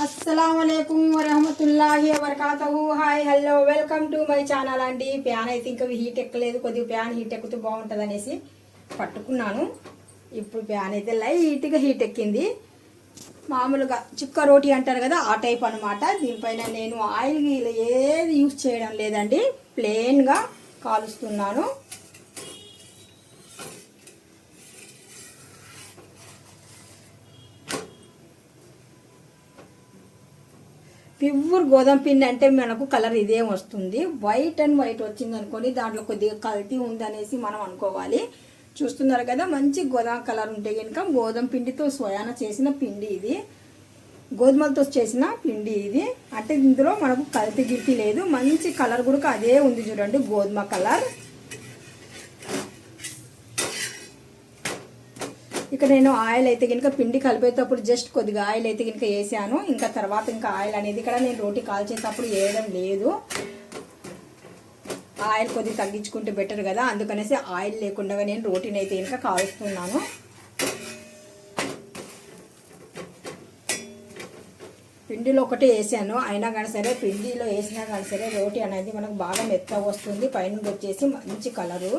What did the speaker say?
అస్సలాముఅలైకుం వరహమతుల్లాహి వబరకాతుహు. Hi hello welcome to my channel అండి. ప్యాన్ అయితే ఇంకా హీట్ ఎక్కలేదు, కొద్దిగా ప్యాన్ హీట్ ఎక్కుతూ బాగుంటుంది అనేసి పట్టుకున్నాను. ఇప్పుడు ప్యాన్ అయితే లైట్గా హీట్ ఎక్కింది. మామూలుగా చుక్క రోటీ అంటారు కదా, ఆ టైప్ అనమాట. దీనిపైన నేను ఆయిల్ ఏది యూజ్ చేయడం లేదండి, ప్లెయిన్గా కాలుస్తున్నాను. ప్యూర్ గోధుమ పిండి అంటే మనకు కలర్ ఇదే వస్తుంది. వైట్ అండ్ వైట్ వచ్చింది అనుకోని దాంట్లో కొద్దిగా కల్తీ ఉందనేసి మనం అనుకోవాలి. చూస్తున్నారు కదా, మంచి గోధుమ కలర్ ఉంటే కనుక గోధుమ పిండితో స్వయాన చేసిన పిండి ఇది, గోధుమలతో చేసిన పిండి ఇది. అంటే ఇందులో మనకు కల్తీ గిల్తీ లేదు. మంచి కలర్ కూడా అదే ఉంది చూడండి, గోధుమ కలర్. ఇక్కడ నేను ఆయిల్ అయితే కనుక పిండి కలిపేటప్పుడు జస్ట్ కొద్దిగా ఆయిల్ అయితే కనుక వేసాను. ఇంకా తర్వాత ఇంకా ఆయిల్ అనేది ఇక్కడ నేను రోటీ కాల్చేటప్పుడు వేయడం లేదు. ఆయిల్ కొద్దిగా తగ్గించుకుంటే బెటర్ కదా, అందుకనేసి ఆయిల్ లేకుండా నేను రోటీని అయితే కనుక కాలుస్తున్నాను. పిండిలో ఒకటే వేసాను, అయినా కానీ సరే పిండిలో వేసినా కానీ సరే రోటీ అనేది మనకు బాగా మెత్తగా వస్తుంది. పైన వచ్చేసి మంచి కలరు.